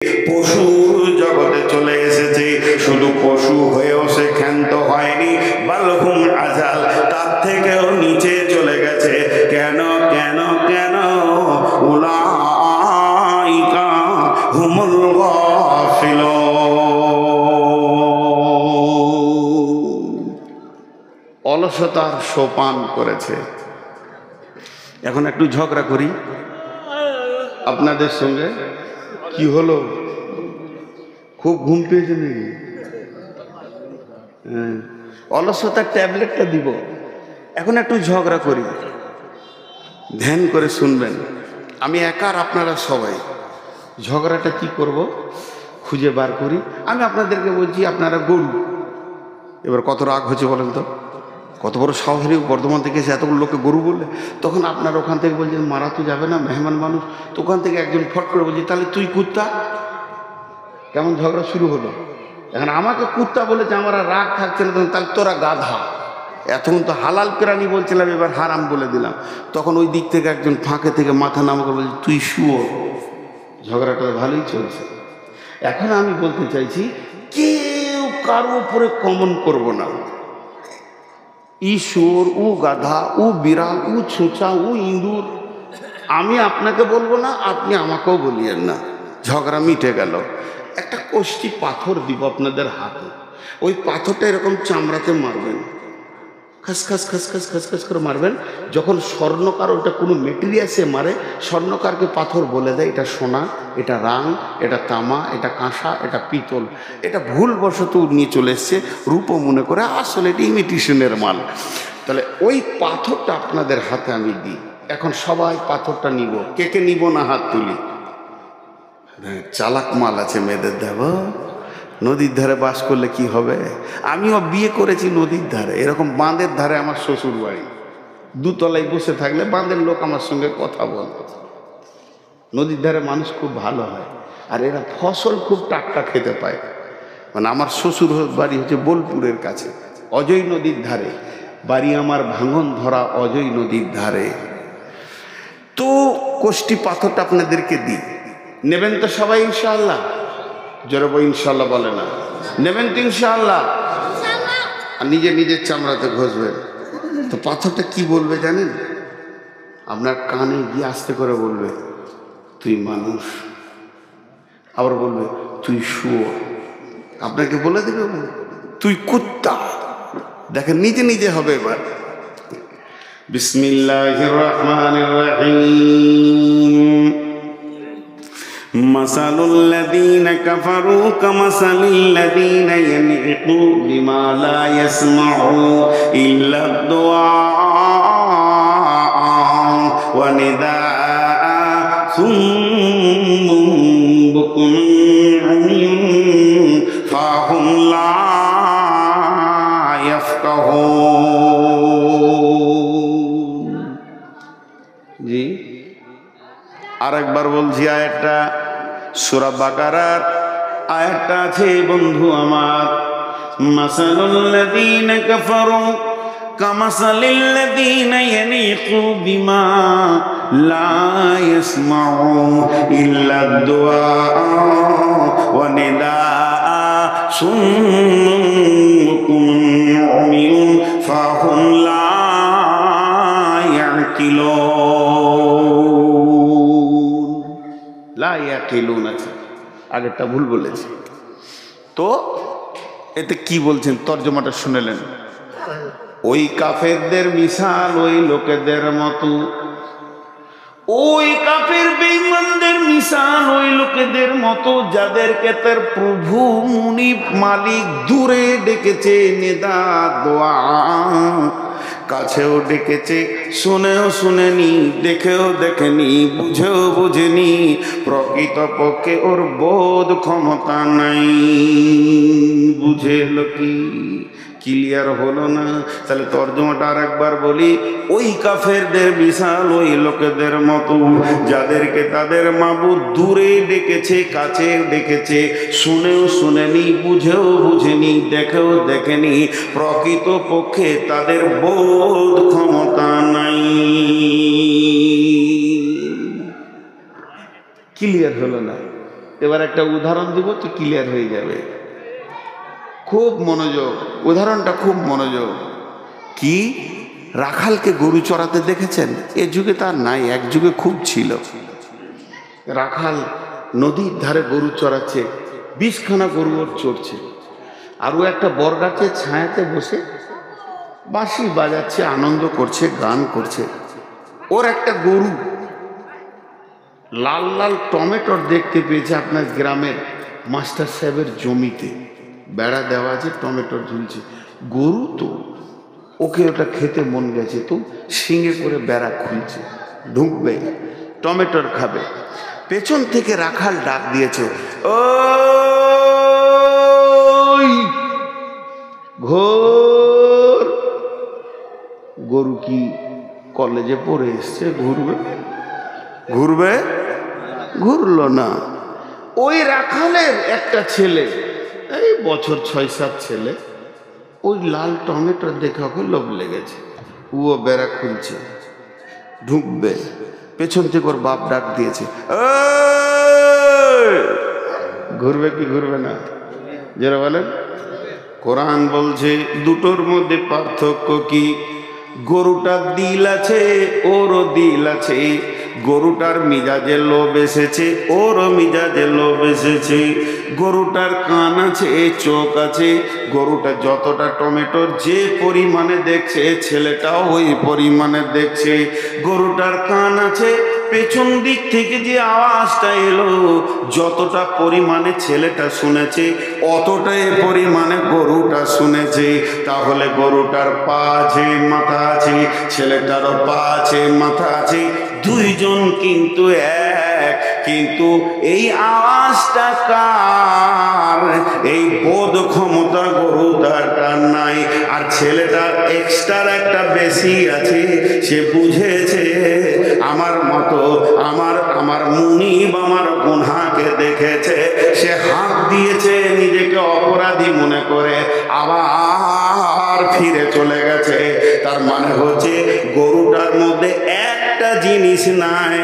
পশুর জগতে চলে এসেছে, শুধু পশু হয়েও সে ক্ষান্ত হয়নি, বালহুম আজাল, তার থেকেও নিচে চলে গেছে। কেন কেন কেন? উলাইকা হুমুল গাফিলুন, অলসতার সোপান করেছে। এখন একটু ঝগড়া করি আপনাদের সঙ্গে। কি হলো, খুব ঘুম পেয়েছে নাকি? অলসতার ট্যাবলেটটা দিব। এখন একটু ঝগড়া করি, ধ্যান করে শুনবেন। আমি একার, আপনারা সবাই। ঝগড়াটা কি করব খুঁজে বার করি। আমি আপনাদেরকে বলছি আপনারা গরু। এবার কত রাগ হচ্ছে বলেন তো? কত বড় সাহসী বর্ধমান থেকে এসে এতগুলো লোককে গরু বললে। তখন আপনার ওখান থেকে বলছেন মারা তো যাবে না, মেহমান মানুষ। তো ওখান থেকে একজন ফট করে বলছি তাহলে তুই কুত্তা। কেমন ঝগড়া শুরু হলো। এখন আমাকে কুত্তা বলেছে, আমার রাগ থাকছে না, তাহলে তোরা গাধা। এতক্ষণ তো হালাল প্রাণী বলছিলাম, এবার হারাম বলে দিলাম। তখন ওই দিক থেকে একজন ফাঁকে থেকে মাথা নামাকে বলছে তুই শুয়ো। ঝগড়াটা ভালোই চলছে। এখন আমি বলতে চাইছি, কেউ কারো উপরে কমন করব না। ই শুয়োর, ও গাধা, ও বিড়াল, ও ছুঁচা, ও ইঁদুর। আমি আপনাকে বলবো না, আপনি আমাকেও বলিয়েন না। ঝগড়া মিটে গেল। একটা কষ্টি পাথর দিব আপনাদের হাতে। ওই পাথরটা এরকম চামড়াতে মারবেন, খাসখাস খাসখাস খাসখাস করে মারবেন। যখন স্বর্ণকার ওটা কোনো মেটেরিয়ালসে মারে, স্বর্ণকারকে পাথর বলে দেয় এটা সোনা, এটা রাং, এটা তামা, এটা কাঁসা, এটা পিতল। এটা ভুলবশত নিয়ে চলে এসছে, রূপো মনে করে, আসলে এটা ইমিটেশনের মাল। তাহলে ওই পাথরটা আপনাদের হাতে আমি দিই। এখন সবাই পাথরটা নিব। কে কে নিব না হাত তুলি। চালাক মাল আছে মেয়েদের দেব। নদীর ধারে বাস করলে কি হবে? আমিও বিয়ে করেছি নদীর ধারে, এরকম বাঁধের ধারে আমার শ্বশুর বাড়ি। দুতলায় বসে থাকলে বাঁধের লোক আমার সঙ্গে কথা বলতো। নদীর ধারে মানুষ খুব ভালো হয়, আর এরা ফসল খুব টাটকা খেতে পায়। মানে আমার শ্বশুর বাড়ি হচ্ছে বোলপুরের কাছে, অজয় নদীর ধারে বাড়ি আমার, ভাঙন ধরা অজয় নদীর ধারে। তো কষ্টি পাথরটা আপনাদেরকে দিই, নেবেন তো সবাই ইনশাআল্লাহ? জোরে ইনশাআল্লাহ বলে না, নেবেন তো ইনশাআল্লাহ? আর নিজে নিজের চামড়াতে ঘষবেন। তো পাথরটা কি বলবে জানেন? আপনার কানে গিয়ে আস্তে করে বলবে তুই মানুষ, আবার বলবে তুই শুয়োর, আপনাকে বলে দেবে তুই কুত্তা। দেখেন নিজে নিজে হবে। এবার বিসমিল্লাহির রহমানির রহিম। মাসালুল লাযীনা কাফারু কামাসালিল লাযীনা ইয়ানঈকু বিমা লা ইয়াসমাউ ইল্লা দুআ ওয়া নিদাআ সুম্মুম বুকুম উময়ুন ফাহুম লা ইয়াফকাহুন। জি আরেকবার বলছি আয়াতটা, সূরা বাকারার আয়াতটা আছে বন্ধু আমার। মাসালুল লাযীনা কাফারু কামাসালিল লাযীনা ইয়ানঈকু বিমা লা ইয়াসমাউ ইল্লা দুআ ওয়া নিদাআ সুম্মুম বুকুম উময়ুন ফাহুম লা ইয়াকিলুন। লা ইয়াকিলুন আছে, আগেরটা ভুল বলেছি। তো এতে কি বলছেন তর্জমাটা শুনেলেন? ওই কাফেরদের মিসাল ওই লোকেদের মতো, ওই কাফের বেঈমানদের মিসাল ওই লোকেদের মতো যাদেরকে তার প্রভু মুনিব মালিক দূরে ডেকেছে, নিদা দোয়া, কাছেও ডেকেছে, শুনেও শুনেনি, দেখেও দেখেনি, বুঝেও বুঝেনি, প্রকৃতপক্ষে ওর বোধ ক্ষমতা নাই। বুঝেল কি? ক্লিয়ার হলো না? তাহলে তর্জমাটা আর একবার বলি। ওই কাফেরদের মিসাল ওই লোকেদের মতো যাদেরকে তাদের মাবুদ দূরে ডেকেছে, কাছে ডেকেছে, শুনেও শুনেনি, বুঝেও বুঝেনি, দেখেও দেখেনি, প্রকৃতপক্ষে তাদের বোধ ক্ষমতা নাই। ক্লিয়ার হলো না? এবার একটা উদাহরণ দিব তো ক্লিয়ার হয়ে যাবে। খুব মনোযোগ, উদাহরণটা খুব মনোযোগ। কি, রাখালকে গরু চড়াতে দেখেছেন? এ যুগে তার নাই, এক যুগে খুব ছিল। রাখাল নদীর ধারে গরু চড়াচ্ছে, 20খানা গরু ওর চড়ছে, আর ও একটা বরগাছের ছায়াতে বসে বাঁশি বাজাচ্ছে, আনন্দ করছে, গান করছে। ওর একটা গরু লাল লাল টমেটোর দেখতে পেয়েছে আপনার গ্রামের মাস্টার সাহেবের জমিতে, বেড়া দেওয়া আছে, টমেটোর ঝুলছে। গরু তো, ওকে ওটা খেতে মন গেছে, তো শিঙে করে বেড়া খুলছে, ঢুকবে, টমেটোর খাবে। পেছন থেকে রাখাল ডাক দিয়েছে, ওই ঘোর। গরু কি কলেজে পড়ে এসছে? ঘুরবে? ঘুরবে? ঘুরলো না। ওই রাখালের একটা ছেলে, এই বছর 6-7 ছেলে, ওই লাল টমেটো দেখে ওকে লোভ লেগেছে, ও বেড়া খুলছে, ঢুকবে। পেছন থেকে ওর বাপ ডাক দিয়েছে, ঘুরবে কি ঘুরবে না? যারা বলেন, কোরআন বলছে দুটোর মধ্যে পার্থক্য কি? গরুটার দিল আছে, ওরও দিল আছে। গরুটার মিজাজে লোভ এসেছে, ওরও মিজাজে লোভ এসেছে। গরুটার কান আছে, চোখ আছে। গরুটা যতটা টমেটোর যে পরিমাণে দেখছে, ছেলেটাও ওই পরিমাণে দেখছে। গরুটার কান আছে, পেছন দিক থেকে যে আওয়াজটা এলো, যতটা পরিমাণে ছেলেটা শুনেছে, অতটাই পরিমাণে গরুটা শুনেছে। তাহলে গরুটার পা আছে, মাথা আছে, ছেলেটারও পা আছে, মাথা আছে, দুইজন কিন্তু এক। কিন্তু এই আওয়াজটা কার? এই বোধ ক্ষমতা গরুটার নাই। আর ছেলেটার এক্সট্রা একটা বেশি আছে, সে বুঝেছে আমার মতো, আমার মুনিব আমার গুনহাকে দেখেছে, সে হাত দিয়েছে, নিজেকে অপরাধী মনে করে আবার ফিরে চলে গেছে। তার মানে হচ্ছে গরুটার মধ্যে একটা জিনিস নাই,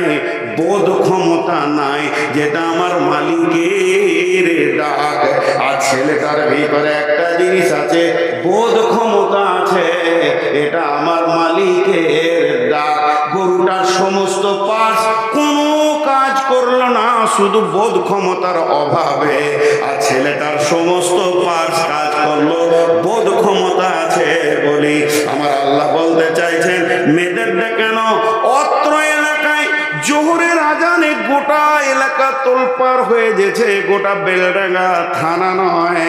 বোধ ক্ষমতা নাই, যেটা আমার মালিকের ডাক। আর ছেলেটার ভিতরে একটা জিনিস আছে, বোধ ক্ষমতা আছে, এটা আমার মালিকের ডাক। গরুটার সমস্ত পাশ কোনো কাজ করলো না, শুধু বোধ ক্ষমতার অভাবে। আর ছেলেটার সমস্ত পাশ কাজ করলো, বোধ ক্ষমতা আছে বলি। আমার আল্লাহ বলতে চাইছেন, মেয়েদেরটা কেন অত্র এলাকায় জোহরের আজানে গোটা এলাকা তোলপাড় হয়ে গেছে। গোটা বেলডাঙ্গা থানা নয়,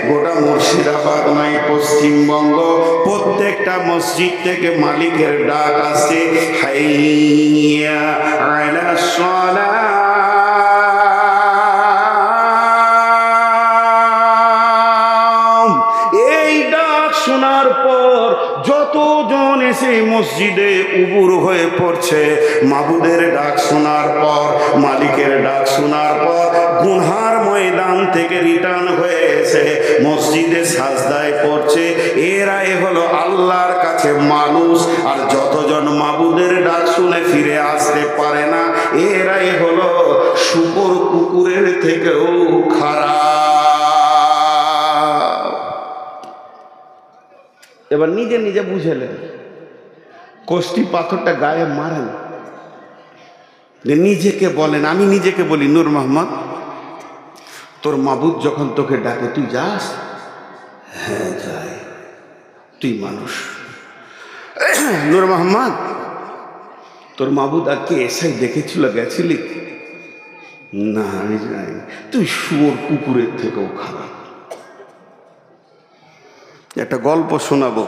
গোটা মুর্শিদাবাদ নয়, পশ্চিমবঙ্গ, প্রত্যেকটা মসজিদ থেকে মালিকের ডাক আসছে, হাইয়া আলাস সালাহ। এই ডাক শোনার পর যতজন এসে মসজিদে উবুর হয়ে পড়ছে, মাবুদের ডাক শোনার পর, মালিকের ডাক শোনার পর, গুনহার ময়দান থেকে রিটার্ন হয়ে এসে মসজিদে সাজদায় পড়ছে। এরাই হলো আল্লাহর কাছে মানুষ। আর যতজন মাবুদের ডাক শুনে ফিরে আসতে পারে না, এরাই হলো শুকর কুকুরের থেকেও খারাপ। এবার নিজে নিজে বুঝেলেন, কষ্টি পাথরটা গায়ে মারেন, নিজেকে বলেন। আমি নিজেকে বলি, নূর মোহাম্মদ, তোর মাবুদ যখন তোকে ডাকে তুই যাস? হ্যাঁ যাই। তুই মানুষ। নূর মোহাম্মদ, তোর মাবুদ আজকে এসাই দেখেছিল, গেছিলি? না আমি যাই। তুই শুয়োর কুকুরের থেকেও খারাপ। একটা গল্প শোনাবো।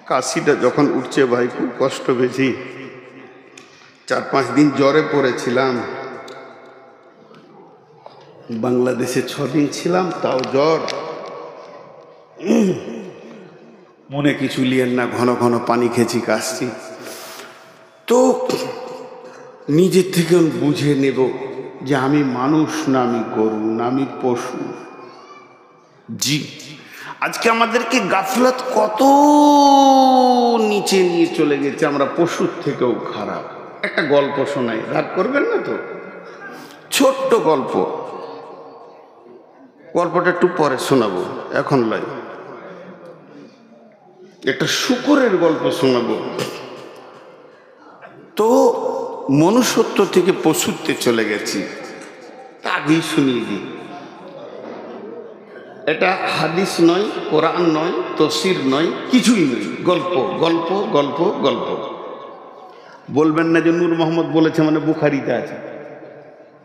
কাশিটা যখন উঠছে ভাই, খুব কষ্ট পেয়েছি। 4-5 দিন জ্বরে পড়েছিলাম। বাংলাদেশে 6 দিন ছিলাম, তাও জ্বর। মনে কিছু লিয়েন না, ঘন ঘন পানি খেয়েছি, কাশছি। তো নিজের থেকে বুঝে নেব যে আমি মানুষ না, আমি গরু না, আমি পশু। জি, আজকে আমাদেরকে গাফলত কত নিচে নিয়ে চলে গেছে, আমরা পশুর থেকেও খারাপ। একটা গল্প শোনাই, রাগ করবেন না তো? ছোট্ট গল্প, গল্পটা একটু পরে শোনাবো, এখন লাই। একটা শূকরের গল্প শোনাবো। তো মনুষ্যত্ব থেকে পশুত্বে চলে গেছি, তা আগেই শুনিয়ে দিই। এটা হাদিস নয়, কোরআন নয়, তফসির নয়, কিছুই নয়, গল্প গল্প গল্প গল্প। বলবেন না যে নূর মোহাম্মদ বলেছে মানে বুখারিতে আছে,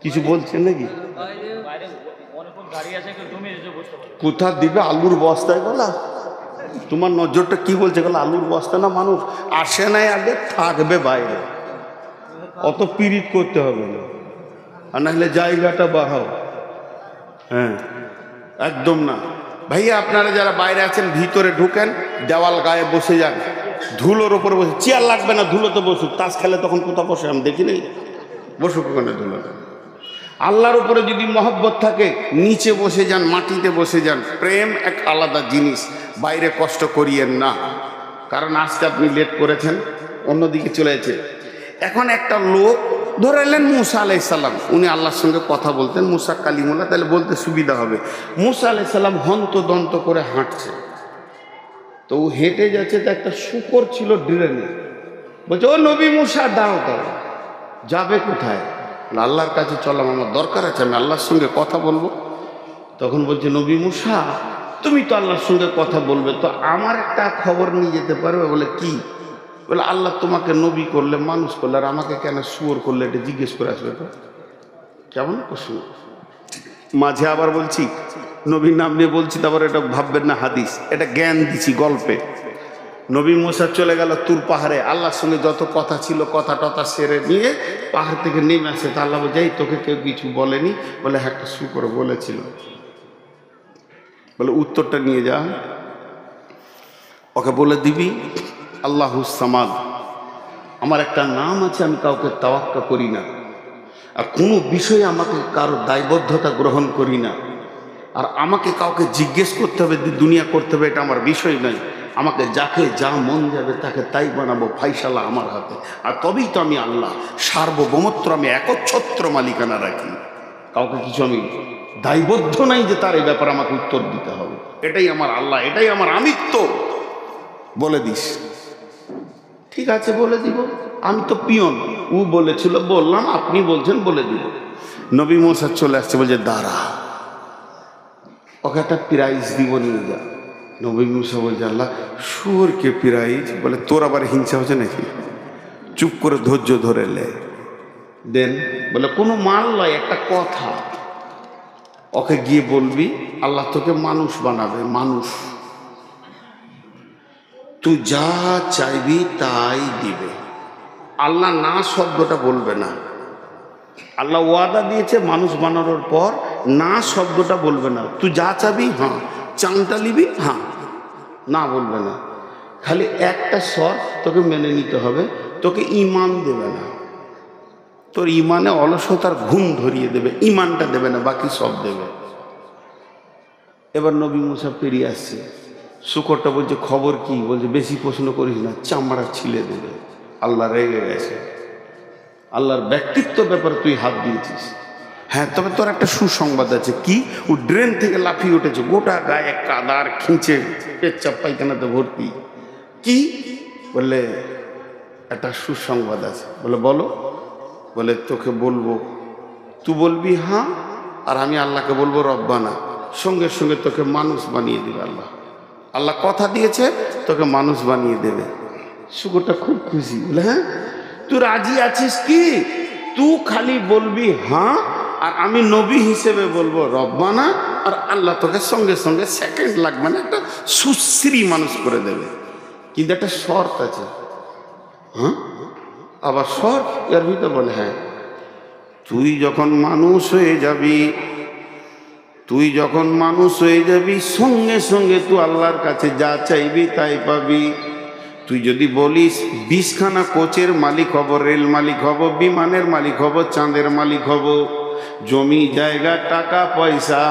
কিছু বলছেন নাকি? কোথা দিবে আলুর বস্তায় বলা? তোমার নজরটা কি বলছে? গেল আলুর বস্তা না, মানুষ আসে নাই আগে, থাকবে বাইরে। অত পীড়িত করতে হবে না, আর নাহলে জায়গাটা বাড়াও। হ্যাঁ, একদম না ভাইয়া। আপনারা যারা বাইরে আছেন ভিতরে ঢুকেন, দেওয়াল গায়ে বসে যান, ধুলোর ওপরে বসে। চেয়ার লাগবে না, ধুলোতে বসুক। তাস খেলে তখন কোথাও বসে আমি দেখি নেই, বসুক ওখানে ধুলোতে। আল্লাহর উপরে যদি মহব্বত থাকে নিচে বসে যান, মাটিতে বসে যান। প্রেম এক আলাদা জিনিস, বাইরে কষ্ট করিয়েন না। কারণ আজকে আপনি লেট করেছেন, অন্যদিকে চলে গেছে। এখন একটা লোক ধরে এলেন মুসা আলাইসাল্লাম, উনি আল্লাহর সঙ্গে কথা বলতেন, মুসা কালিমুল্লাহ, তাহলে বলতে সুবিধা হবে। মুসা আলাইসাল্লাম হন্তদন্ত করে হাঁটছে, তো ও হেঁটে যাচ্ছে, তো একটা শূকর ছিল ড্রেনে। বলছে, ও নবী মুসা, দাঁড়াও দাঁড়াও। যাবে কোথায়? আল্লাহর কাছে চলাম, আমার দরকার আছে, আমি আল্লাহর সঙ্গে কথা বলবো। তখন বলছে, নবী মুসা, তুমি তো আল্লাহর সঙ্গে কথা বলবে, তো আমার একটা খবর নিয়ে যেতে পারবে? বলে, কি? বলে, আল্লাহ তোমাকে নবী করলে, মানুষ করলে, আর আমাকে কেন শুয়োর করলে, এটা জিজ্ঞেস করে আসবে। তো কেমন প্রশ্ন? মাঝে আবার বলছি, নবীর নাম নিয়ে বলছি, তারপর এটা ভাববেন না হাদিস, এটা জ্ঞান দিছি গল্পে। নবী মুসা চলে গেল তুর পাহাড়ে, আল্লাহর সঙ্গে যত কথা ছিল কথা টথা সেরে নিয়ে পাহাড় থেকে নেমে আসে। তা আল্লাহ বলছে, এই তোকে কেউ কিছু বলেনি? বলে, হ্যাঁ, একটা শূকর বলেছিল। বলে, উত্তরটা নিয়ে যা, ওকে বলে দিবি, আল্লাহুস সামাদ, আমার একটা নাম আছে, আমি কাউকে তাওয়াক্কা করি না, আর কোনো বিষয়ে আমাকে কারো দায়বদ্ধতা গ্রহণ করি না, আর আমাকে কাউকে জিজ্ঞেস করতে হবে, দুনিয়া করতে হবে, এটা আমার বিষয় নয়। আমাকে যাকে যা মন যাবে তাকে তাই বানাবো, ফাইসালা আমার হাতে। আর তবেই তো আমি আল্লাহ, সার্বভৌমত্ব, আমি একচ্ছত্র মালিকানা রাখি, কাউকে কিছু আমি দায়বদ্ধ নাই যে তার এই ব্যাপারে আমাকে উত্তর দিতে হবে। এটাই আমার আল্লাহ, এটাই আমার আমিত্ব। বলে দিস। ঠিক আছে, বলে দিব, আমি তো পিয়ন। ও বলেছিল, বললাম, আপনি বলছেন, বলে দিব। নবী মুসা চলে আসছে, বলছে, দাঁড়া, ওকে একটা প্রাইজ দিব, নিয়ে যা। নবী মুসা বলছে, আল্লাহ, শুয়োরকে প্রাইজ? বলে, তোর আবার হিংসা হচ্ছে নাকি? চুপ করে ধৈর্য ধরে লে, দেন। বলে, কোনো মাল নয়, একটা কথা। ওকে গিয়ে বলবি, আল্লাহ তোকে মানুষ বানাবে, মানুষ। তুই যা চাইবি তাই দিবে। আল্লাহ না শব্দটা বলবে না। আল্লাহ ওয়াদা দিয়েছে মানুষ বানানোর পর, না শব্দটা বলবে না। তুই যা চাবি, হ্যাঁ, চাংটা নিবি, হ্যাঁ, না বলবে না। খালি একটা শর্ত তোকে মেনে নিতে হবে, তোকে ইমান দেবে না। তোর ইমানে অলসতার ঘুম ধরিয়ে দেবে, ইমানটা দেবে না, বাকি সব দেবে। এবার নবী মুসা পেরিয়ে আসছে, শূকরটা বলছে, খবর কি? বলছে, বেশি প্রশ্ন করিস না, চামড়া ছিলে দেবে। আল্লাহ রেগে গেছে, আল্লাহর ব্যক্তিত্ব ব্যাপারে তুই হাত দিয়েছিস। হ্যাঁ, তবে তোর একটা সুসংবাদ আছে। কি? ও ড্রেন থেকে লাফিয়ে উঠেছে, গোটা গায়ে কাদার খিঁচে, পেচ্ছাপ পায়খানাতে ভর্তি। কি? বললে, একটা সুসংবাদ আছে। বলে, বলো। বলে, তোকে বলবো, তুই বলবি হ্যাঁ, আর আমি আল্লাহকে বলবো রব্বানা, সঙ্গে সঙ্গে তোকে মানুষ বানিয়ে দেবে আল্লাহ। আল্লাহ কথা দিয়েছে, তোকে মানুষ বানিয়ে দেবে। শুকরটা খুব খুশি। বলে, হ্যাঁ, তুই রাজি আছিস কি? তুই খালি বলবি হ্যাঁ, আর আমি নবী হিসেবে বলবো রব্বানা, আর আল্লাহ তোকে সঙ্গে সঙ্গে সেকেন্ড লাগবে না, একটা সুশ্রী মানুষ করে দেবে। কিন্তু একটা শর্ত আছে। হ্যাঁ, আবার শর্ত এর ভিতরে? বলে, হ্যাঁ, তুই যখন মানুষ হয়ে যাবি, সঙ্গে সঙ্গে তুই আল্লাহর কাছে যা চাইবি তাই পাবি। তুই যদি বলিস 20খানা কোচের মালিক হব, রেল মালিক হব, বিমানের মালিক হব, চাঁদের মালিক হব, জমি জায়গা টাকা পয়সা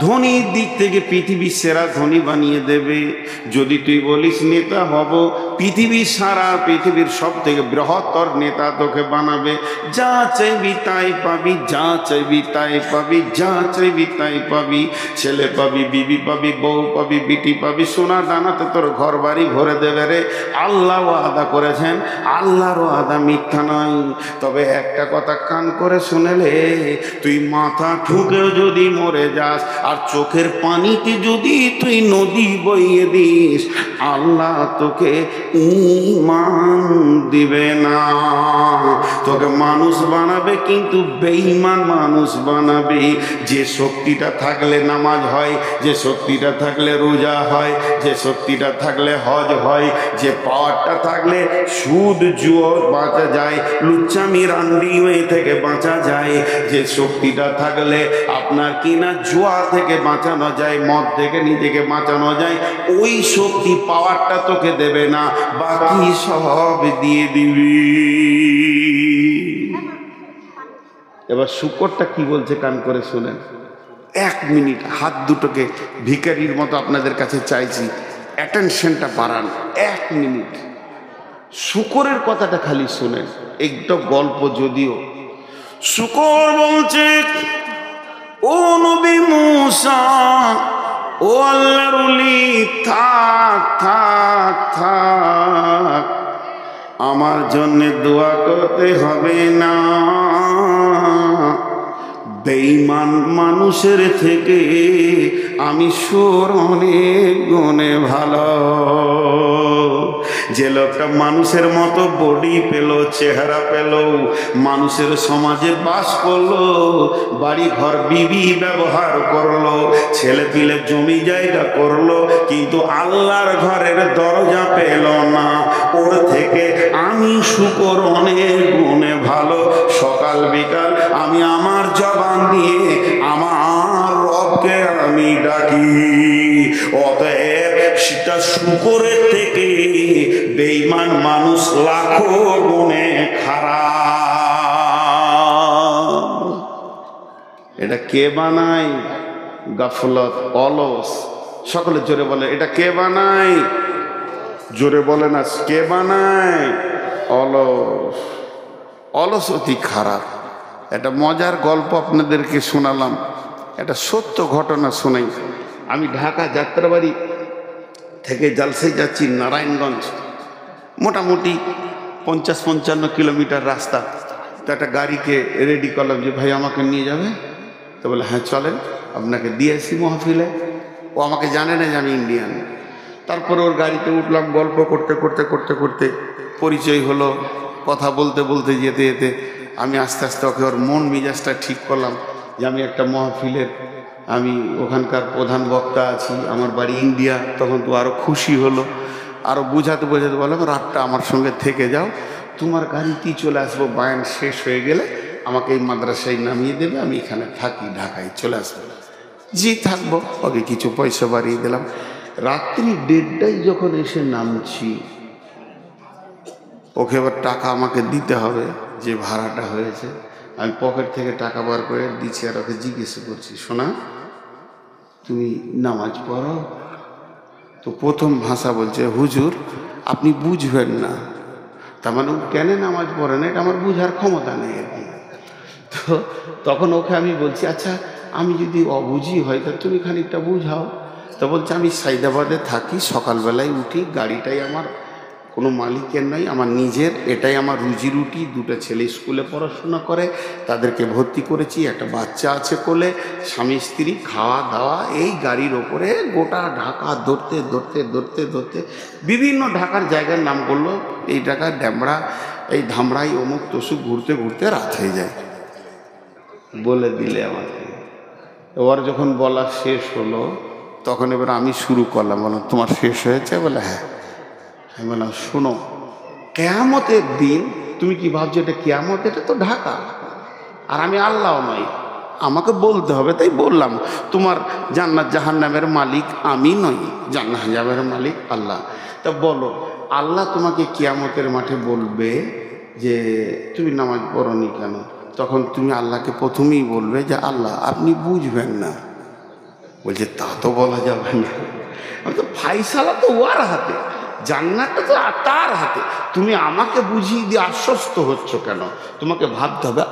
ধনীর দিক থেকে পৃথিবীর সেরা ধনী বানিয়ে দেবে। যদি তুই বলিস নেতা হব, পৃথিবীর সারা পৃথিবীর সব থেকে বৃহত্তর নেতা তোকে বানাবে। যা চাইবি তাই পাবি, যা চাইবি তাই পাবি, যা চাইবি তাই পাবি। ছেলে পাবি, বিবি পাবি, বউ পাবি, বিটি পাবি, সোনা দানাতে তোর ঘর বাড়ি ভরে দেবে রে। আল্লাহ ওয়াদা করেছেন, আল্লাহর ওয়াদা মিথ্যা নয়। তবে একটা কথা কান করে শুনেলে, তুই মাথা ঠুকেও যদি মরে যাস আর চোখের পানিতে যদি তুই নদী বইয়ে দিস, আল্লাহ তোকে ঈমান দিবে না। তোকে মানুষ বানাবে, কিন্তু বেঈমান মানুষ বানাবে। যে শক্তিটা থাকলে নামাজ হয়, যে শক্তিটা থাকলে রোজা হয়, যে শক্তিটা থাকলে হজ হয়, যে পাওয়ারটা থাকলে সুদ জুয়ো বাঁচা যায়, লুচ্চামি রান্ডি থেকে বাঁচা যায়, যে শক্তিটা থাকলে আপনার কিনা জুয়া থেকে বাঁচানো যায়, মদ থেকে নিজেকে বাঁচানো যায়, ওই শক্তি পাওয়ারটা তোকে দেবে না, বাকি সব দিয়ে দিবি। এবার শুকরটা কি বলছে কান করে শুনেন। 1 মিনিট হাত দুটোকে ভিখারির মতো আপনাদের কাছে চাইছি, অ্যাটেনশনটা বাড়ান। 1 মিনিট শুকরের কথাটা খালি শুনেন, একটা গল্প যদিও। শুকর বলছে, ও নবী মুসা, ও আল্লাহর ওলি, থাক থাক থাক, আমার জন্য দোয়া করতে হবে না। বেঈমান মানুষের থেকে আমি সুর অনেক গুণে ভালো। যে লোকটা মানুষের মতো বডি পেল, চেহারা পেল, মানুষের সমাজে বাস করলো, বাড়ি ঘর বিবি ব্যবহার করলো, ছেলে পিলে জমি জায়গা করলো, কিন্তু আল্লাহর ঘরের দরজা পেল না, ওর থেকে আমি শুকর অনেক গুণে ভালো। সকাল বিকাল আমি আমার জবান দিয়ে আমার রবকে আমি ডাকি। অতএব সেটা শুকরের থেকে বেঈমান মানুষ লাখো গুণে খারাপ। এটা কে বানায়? গাফলত, অলস। সকলে জোরে বলে, এটা কে বানায়? জোরে বলে না, কে বানায়? অলস। অলস অতি খারাপ। একটা মজার গল্প আপনাদেরকে শোনালাম, একটা সত্য ঘটনা শোনাই। আমি ঢাকা যাত্রাবাড়ি থেকে জালসাই যাচ্ছি নারায়ণগঞ্জ, মোটামুটি 50-55 কিলোমিটার রাস্তা। তো একটা গাড়িকে রেডি করলাম যে ভাই আমাকে নিয়ে যাবে। তো বলে হ্যাঁ চলেন, আপনাকে দিয়েছি মহফিলে। ও আমাকে জানে না যে আমি ইন্ডিয়ান। তারপরে ওর গাড়িতে উঠলাম, গল্প করতে করতে করতে করতে পরিচয় হলো। কথা বলতে বলতে যেতে যেতে আমি আস্তে আস্তে ওকে ওর মন মেজাজটা ঠিক করলাম যে আমি একটা মহফিলের, আমি ওখানকার প্রধান বক্তা আছি, আমার বাড়ি ইন্ডিয়া। তখন তো আরও খুশি হলো, আরও বোঝাতে বোঝাতে বললাম রাতটা আমার সঙ্গে থেকে যাও, তোমার গাড়িতেই চলে আসবো, বায়ান শেষ হয়ে গেলে আমাকে এই মাদ্রাসায় নামিয়ে দেবে, আমি এখানে থাকি, ঢাকায় চলে আসবো। জি থাকবো। ওকে কিছু পয়সা বাড়িয়ে দিলাম। রাত্রি 1:30টায় যখন এসে নামছি, ওকে এবার টাকা আমাকে দিতে হবে যে ভাড়াটা হয়েছে। আমি পকেট থেকে টাকা বার করে দিচ্ছি আর ওকে জিজ্ঞেস করছি, শোনা তুমি নামাজ পড়ো? তো প্রথম ভাষা বলছে, হুজুর আপনি বুঝবেন না। তার মানে ও কেন নামাজ পড়ে না এটা আমার বুঝার ক্ষমতা নেই আর কি। তো তখন ওকে আমি বলছি, আচ্ছা আমি যদি অবুঝি হয় তা তুমি খানিকটা বুঝাও। তো বলছে আমি সাইদাবাদে থাকি, সকালবেলায় উঠি, গাড়িটাই আমার কোনো মালিকের নয়, আমার নিজের, এটাই আমার রুজি রুটি। 2টা ছেলে স্কুলে পড়াশোনা করে, তাদেরকে ভর্তি করেছি, একটা বাচ্চা আছে কোলে, স্বামী স্ত্রী, খাওয়া দাওয়া এই গাড়ির ওপরে। গোটা ঢাকা ধরতে ধরতে ধরতে ধরতে বিভিন্ন ঢাকার জায়গার নাম করলো, এই ঢাকা ড্যামরা, এই ধামরাই, অমুক তসুক, ঘুরতে ঘুরতে রাত হয়ে যায়। বলে দিলে আমাকে। এবার যখন বলা শেষ হলো তখন এবার আমি শুরু করলাম, বললাম তোমার শেষ হয়েছে? বলে হ্যাঁ। আমি বললাম শোনো, কিয়ামতের দিন তুমি কি ভাবছো এটা কিয়ামত? এটা তো ঢাকা, আর আমি আল্লাহ নই, আমাকে বলতে হবে। তাই বললাম তোমার জান্নাত জাহান্নামের মালিক আমি নই, জান্নাত জাহান্নামের মালিক আল্লাহ। তা বলো, আল্লাহ তোমাকে কিয়ামতের মাঠে বলবে যে তুমি নামাজ পড়োনি কেন? তখন তুমি আল্লাহকে প্রথমেই বলবে যে আল্লাহ আপনি বুঝবেন না, বলছে তা তো বলা যাবে না। আমি তো ফাইসালা তো ওর হাতে, জান্নাতটা তো তার হাতে। তুমি আমাকে বুঝিয়ে দিয়ে আশ্বস্ত হচ্ছ কেন? তোমাকে ভাবতে হবে